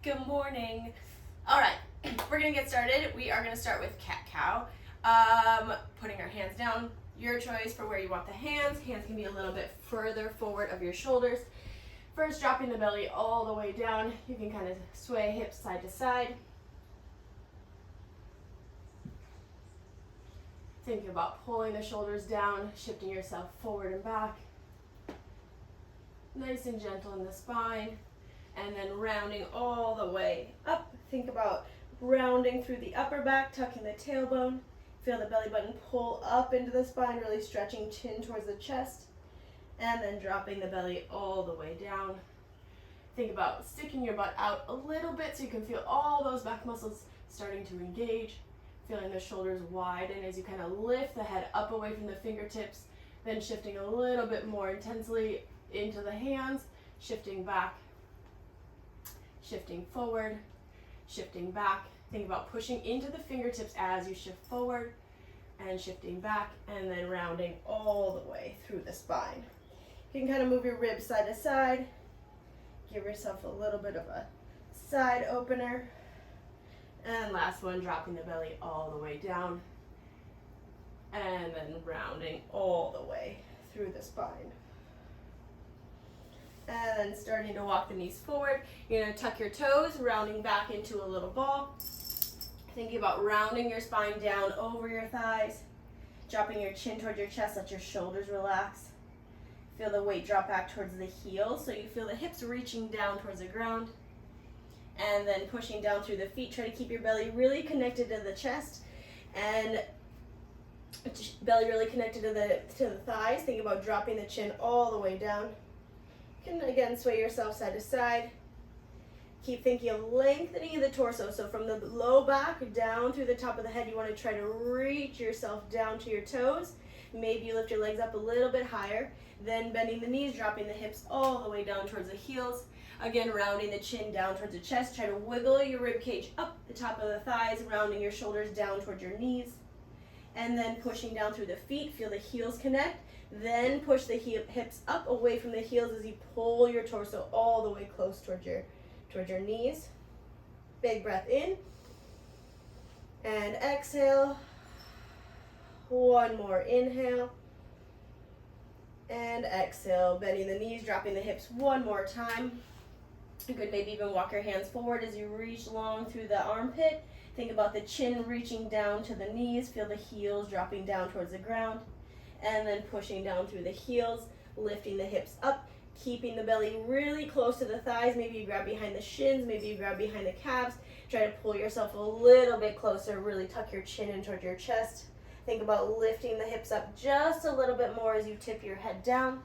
Good morning. All right, we're gonna get started. We are gonna start with cat-cow. Putting our hands down. Your choice for where you want the hands. Hands can be a little bit further forward of your shoulders. First, dropping the belly all the way down. You can kind of sway hips side to side. Thinking about pulling the shoulders down, shifting yourself forward and back. Nice and gentle in the spine. And then rounding all the way up. Think about rounding through the upper back, tucking the tailbone. Feel the belly button pull up into the spine, really stretching chin towards the chest. And then dropping the belly all the way down. Think about sticking your butt out a little bit so you can feel all those back muscles starting to engage. Feeling the shoulders widen as you kind of lift the head up away from the fingertips. Then shifting a little bit more intensely into the hands, shifting back, shifting forward, shifting back. Think about pushing into the fingertips as you shift forward and shifting back, and then rounding all the way through the spine. You can kind of move your ribs side to side. Give yourself a little bit of a side opener. And last one, dropping the belly all the way down. And then rounding all the way through the spine. And then starting to walk the knees forward. You're going to tuck your toes, rounding back into a little ball. Thinking about rounding your spine down over your thighs. Dropping your chin towards your chest, let your shoulders relax. Feel the weight drop back towards the heels, so you feel the hips reaching down towards the ground. And then pushing down through the feet. Try to keep your belly really connected to the chest. And belly really connected to the thighs. Think about dropping the chin all the way down. You can again sway yourself side to side. Keep thinking of lengthening the torso. So from the low back down through the top of the head, you want to try to reach yourself down to your toes. Maybe you lift your legs up a little bit higher. Then bending the knees, dropping the hips all the way down towards the heels. Again, rounding the chin down towards the chest. Try to wiggle your rib cage up the top of the thighs, rounding your shoulders down towards your knees. And then pushing down through the feet. Feel the heels connect. Then push the hips up away from the heels as you pull your torso all the way close towards your knees. Big breath in. And exhale. One more inhale. And exhale. Bending the knees, dropping the hips one more time. You could maybe even walk your hands forward as you reach long through the armpit. Think about the chin reaching down to the knees. Feel the heels dropping down towards the ground. And then pushing down through the heels, lifting the hips up, keeping the belly really close to the thighs. Maybe you grab behind the shins, maybe you grab behind the calves. Try to pull yourself a little bit closer, really tuck your chin in towards your chest. Think about lifting the hips up just a little bit more as you tip your head down.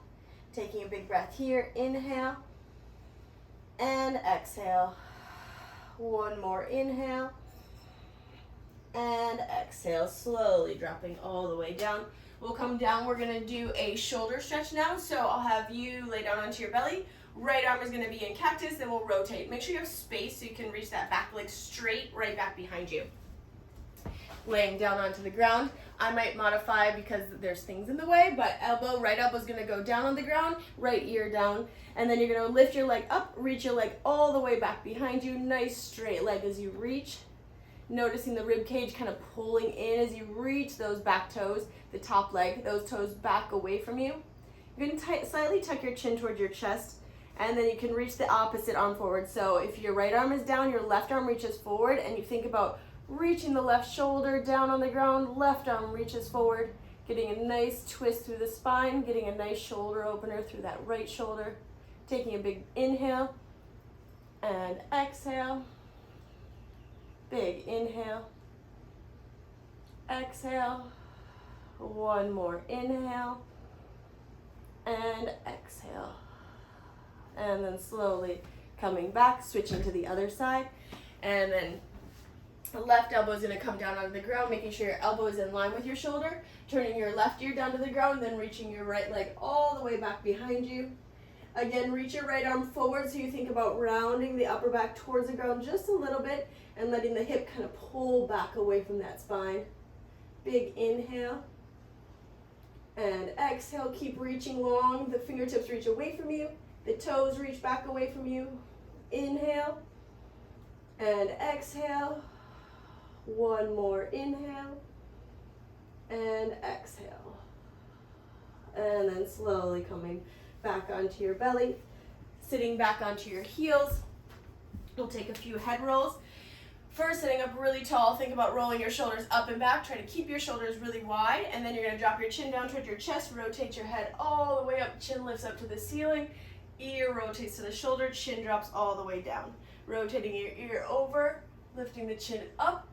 Taking a big breath here, inhale, and exhale. One more inhale, and exhale, slowly dropping all the way down. We'll come down, we're gonna do a shoulder stretch now, so I'll have you lay down onto your belly. Right arm is gonna be in cactus, then we'll rotate. Make sure you have space so you can reach that back leg straight right back behind you. Laying down onto the ground. I might modify because there's things in the way, but right elbow is gonna go down on the ground, right ear down, and then you're gonna lift your leg up, reach your leg all the way back behind you. Nice straight leg as you reach. Noticing the rib cage kind of pulling in as you reach those back toes, the top leg, those toes back away from you. You can slightly tuck your chin towards your chest, and then you can reach the opposite arm forward. So if your right arm is down, your left arm reaches forward, and you think about reaching the left shoulder down on the ground, left arm reaches forward, getting a nice twist through the spine, getting a nice shoulder opener through that right shoulder. Taking a big inhale, and exhale. Big inhale, exhale, one more inhale, and exhale. And then slowly coming back, switching to the other side, and then the left elbow is going to come down onto the ground, making sure your elbow is in line with your shoulder, turning your left ear down to the ground, then reaching your right leg all the way back behind you. Again, reach your right arm forward so you think about rounding the upper back towards the ground just a little bit and letting the hip kind of pull back away from that spine. Big inhale. And exhale, keep reaching long. The fingertips reach away from you. The toes reach back away from you. Inhale. and exhale. One more inhale and exhale. And then slowly coming back onto your belly, sitting back onto your heels. We'll take a few head rolls. First, sitting up really tall, think about rolling your shoulders up and back. Try to keep your shoulders really wide, and then you're gonna drop your chin down towards your chest, rotate your head all the way up, chin lifts up to the ceiling, ear rotates to the shoulder, chin drops all the way down. Rotating your ear over, lifting the chin up,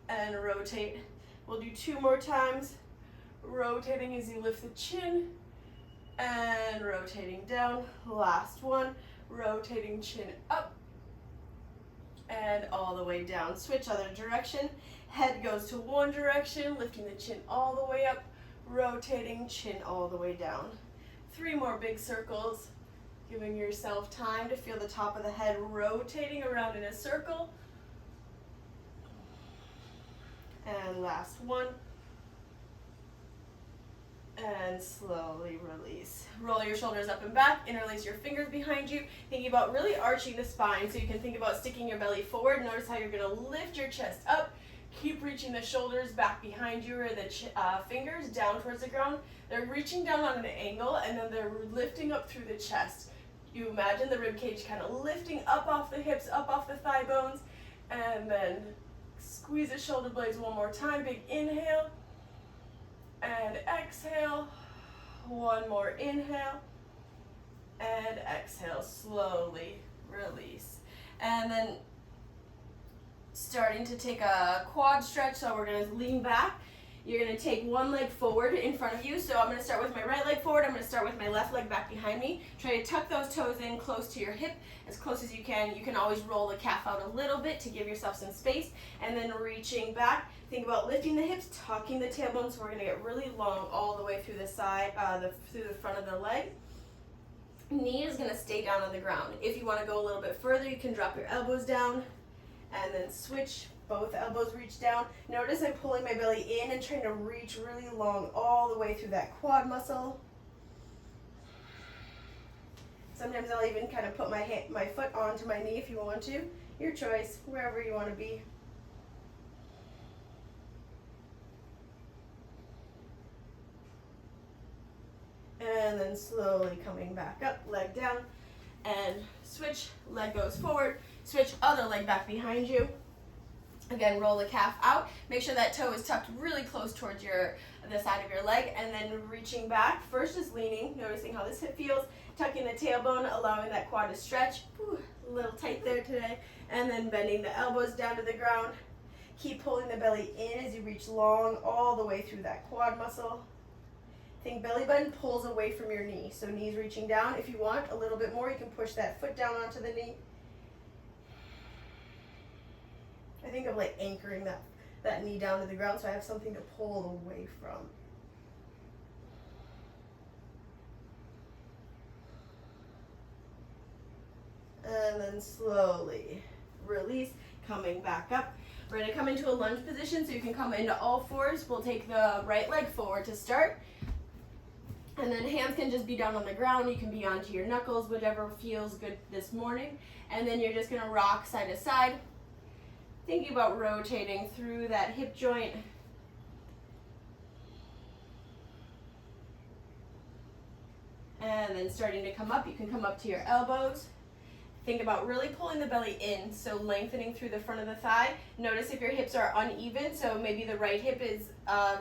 and rotate. We'll do 2 more times. Rotating as you lift the chin, and rotating down. Last one, rotating chin up, and all the way down. Switch other direction. Head goes to one direction, lifting the chin all the way up, rotating chin all the way down. 3 more big circles, giving yourself time to feel the top of the head rotating around in a circle. And last one. And slowly release. Roll your shoulders up and back, interlace your fingers behind you, thinking about really arching the spine, so you can think about sticking your belly forward. Notice how you're going to lift your chest up, keep reaching the shoulders back behind you, or the fingers down towards the ground. They're reaching down on an angle, and then they're lifting up through the chest. You imagine the rib cage kind of lifting up off the hips, up off the thigh bones, and then squeeze the shoulder blades one more time. Big inhale. And exhale. One more inhale. And exhale. Slowly release. And then starting to take a quad stretch. So we're going to lean back. You're going to take one leg forward in front of you. So I'm going to start with my right leg forward. I'm going to start with my left leg back behind me. Try to tuck those toes in close to your hip, as close as you can. You can always roll the calf out a little bit to give yourself some space. And then reaching back. Think about lifting the hips, tucking the tailbone, so we're going to get really long all the way through the side, through the front of the leg. Knee is going to stay down on the ground. If you want to go a little bit further, you can drop your elbows down and then switch. Both elbows reach down. Notice I'm pulling my belly in and trying to reach really long all the way through that quad muscle. Sometimes I'll even kind of put my foot onto my knee if you want to. Your choice, wherever you want to be. And then slowly coming back up, leg down, and switch, leg goes forward, switch, other leg back behind you. Again, roll the calf out, make sure that toe is tucked really close towards the side of your leg, and then reaching back. First is leaning, noticing how this hip feels, tucking the tailbone, allowing that quad to stretch. Ooh, a little tight there today. And then bending the elbows down to the ground. Keep pulling the belly in as you reach long all the way through that quad muscle. Think belly button pulls away from your knee. So knees reaching down. If you want a little bit more, you can push that foot down onto the knee. I think of like anchoring that knee down to the ground so I have something to pull away from. And then slowly release, coming back up. We're going to come into a lunge position, so you can come into all fours. We'll take the right leg forward to start. And then hands can just be down on the ground. You can be onto your knuckles, whatever feels good this morning. And then you're just going to rock side to side. Thinking about rotating through that hip joint. And then starting to come up. You can come up to your elbows. Think about really pulling the belly in, so lengthening through the front of the thigh. Notice if your hips are uneven, so maybe the right hip is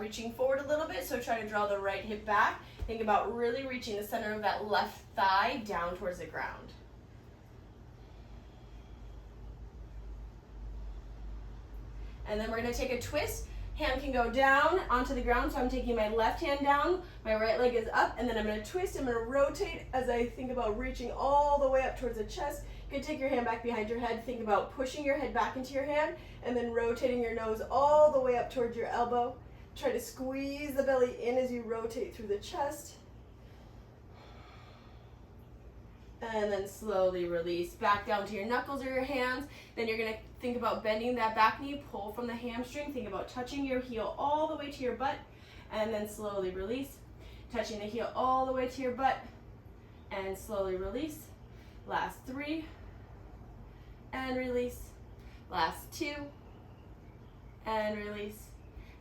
reaching forward a little bit, so try to draw the right hip back. Think about really reaching the center of that left thigh down towards the ground. And then we're going to take a twist. Hand can go down onto the ground, so I'm taking my left hand down, my right leg is up, and then I'm going to twist, I'm going to rotate as I think about reaching all the way up towards the chest. You can take your hand back behind your head, think about pushing your head back into your hand, and then rotating your nose all the way up towards your elbow. Try to squeeze the belly in as you rotate through the chest. And then slowly release back down to your knuckles or your hands. Then you're going to think about bending that back knee, pull from the hamstring. Think about touching your heel all the way to your butt. And then slowly release. Touching the heel all the way to your butt. And slowly release. Last 3. And release. Last 2. And release.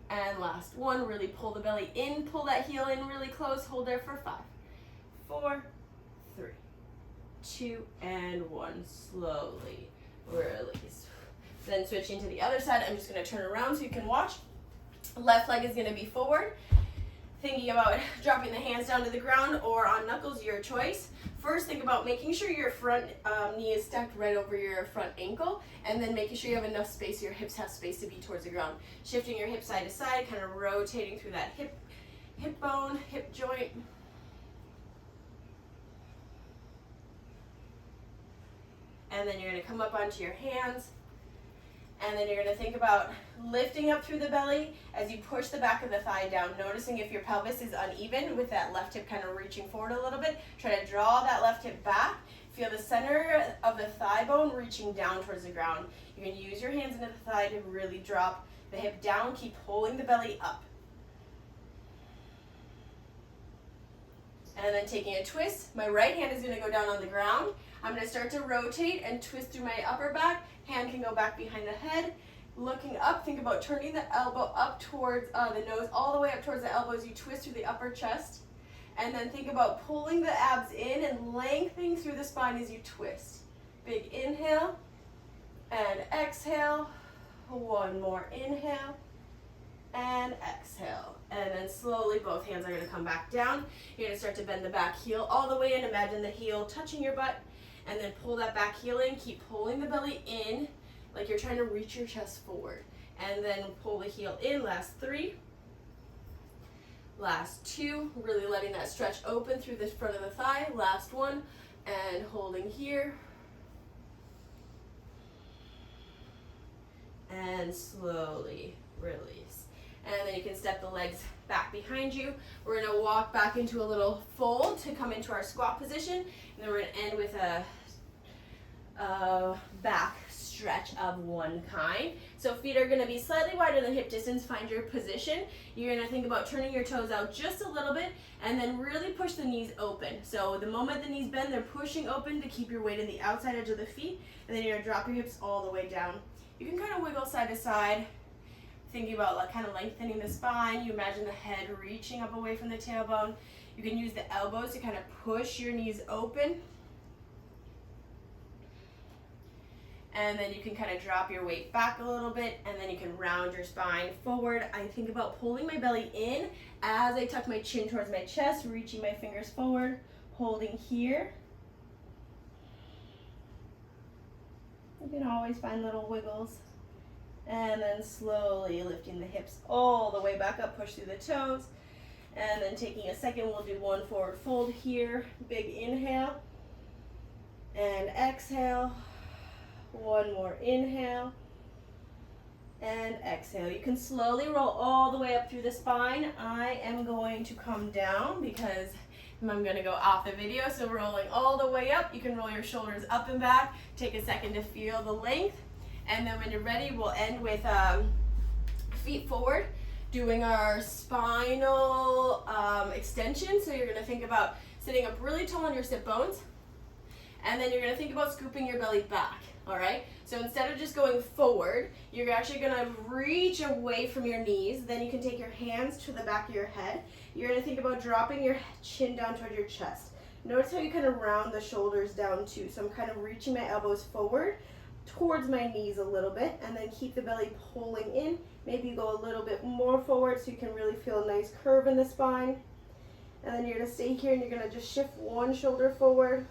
And last 1. Really pull the belly in, pull that heel in really close. Hold there for 5, 4, 3, 2, and 1. Slowly release. Then switching to the other side, I'm just going to turn around so you can watch. Left leg is going to be forward. Thinking about dropping the hands down to the ground or on knuckles, your choice. First, think about making sure your front knee is stacked right over your front ankle, and then making sure you have enough space, your hips have space to be towards the ground. Shifting your hip side to side, kind of rotating through that hip bone, hip joint. And then you're going to come up onto your hands. And then you're going to think about lifting up through the belly as you push the back of the thigh down, noticing if your pelvis is uneven with that left hip kind of reaching forward a little bit. Try to draw that left hip back. Feel the center of the thigh bone reaching down towards the ground. You can use your hands into the thigh to really drop the hip down. Keep pulling the belly up. And then taking a twist. My right hand is going to go down on the ground. I'm going to start to rotate and twist through my upper back. Hand can go back behind the head. Looking up, think about turning the elbow up towards the nose, all the way up towards the elbow as you twist through the upper chest. And then think about pulling the abs in and lengthening through the spine as you twist. Big inhale and exhale. One more inhale and exhale. And then slowly both hands are going to come back down. You're going to start to bend the back heel all the way in. Imagine the heel touching your butt. And then pull that back heel in. Keep pulling the belly in like you're trying to reach your chest forward. And then pull the heel in. Last 3. Last 2. Really letting that stretch open through the front of the thigh. Last 1. And holding here. And slowly release. And then you can step the legs back behind you. We're going to walk back into a little fold to come into our squat position. And then we're going to end with a back stretch of one kind. So feet are going to be slightly wider than hip distance. Find your position. You're going to think about turning your toes out just a little bit and then really push the knees open. So the moment the knees bend, they're pushing open to keep your weight in the outside edge of the feet. And then you're going to drop your hips all the way down. You can kind of wiggle side to side, thinking about like kind of lengthening the spine. You imagine the head reaching up away from the tailbone. You can use the elbows to kind of push your knees open. And then you can kind of drop your weight back a little bit, and then you can round your spine forward. I think about pulling my belly in as I tuck my chin towards my chest, reaching my fingers forward, holding here. You can always find little wiggles. And then slowly lifting the hips all the way back up, push through the toes. And then taking a second, we'll do one forward fold here. Big inhale and exhale. One more inhale and exhale. You can slowly roll all the way up through the spine. I am going to come down because I'm going to go off the video. So rolling all the way up, you can roll your shoulders up and back. Take a second to feel the length. And then when you're ready, we'll end with feet forward, doing our spinal extension. So you're going to think about sitting up really tall on your sit bones. And then you're going to think about scooping your belly back. All right, so instead of just going forward, you're actually going to reach away from your knees. Then you can take your hands to the back of your head. You're going to think about dropping your chin down toward your chest. Notice how you kind of round the shoulders down too. So I'm kind of reaching my elbows forward towards my knees a little bit, and then keep the belly pulling in. Maybe go a little bit more forward so you can really feel a nice curve in the spine. And then you're going to stay here and you're going to just shift one shoulder forward.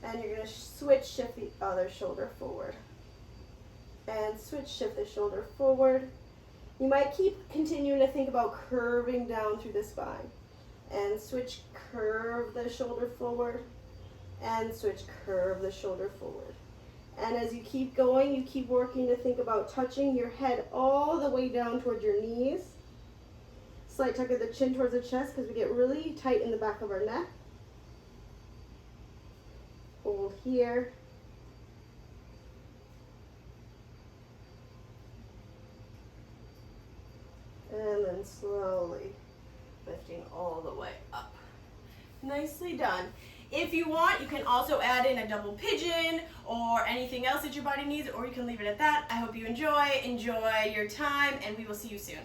And you're going to shift the other shoulder forward. And shift the shoulder forward. You might keep continuing to think about curving down through the spine. And curve the shoulder forward. And curve the shoulder forward. And as you keep going, you keep working to think about touching your head all the way down towards your knees. Slight tuck of the chin towards the chest because we get really tight in the back of our neck. Hold here. And then slowly lifting all the way up. Nicely done. If you want, you can also add in a double pigeon or anything else that your body needs, or you can leave it at that. I hope you enjoy your time, and we will see you soon.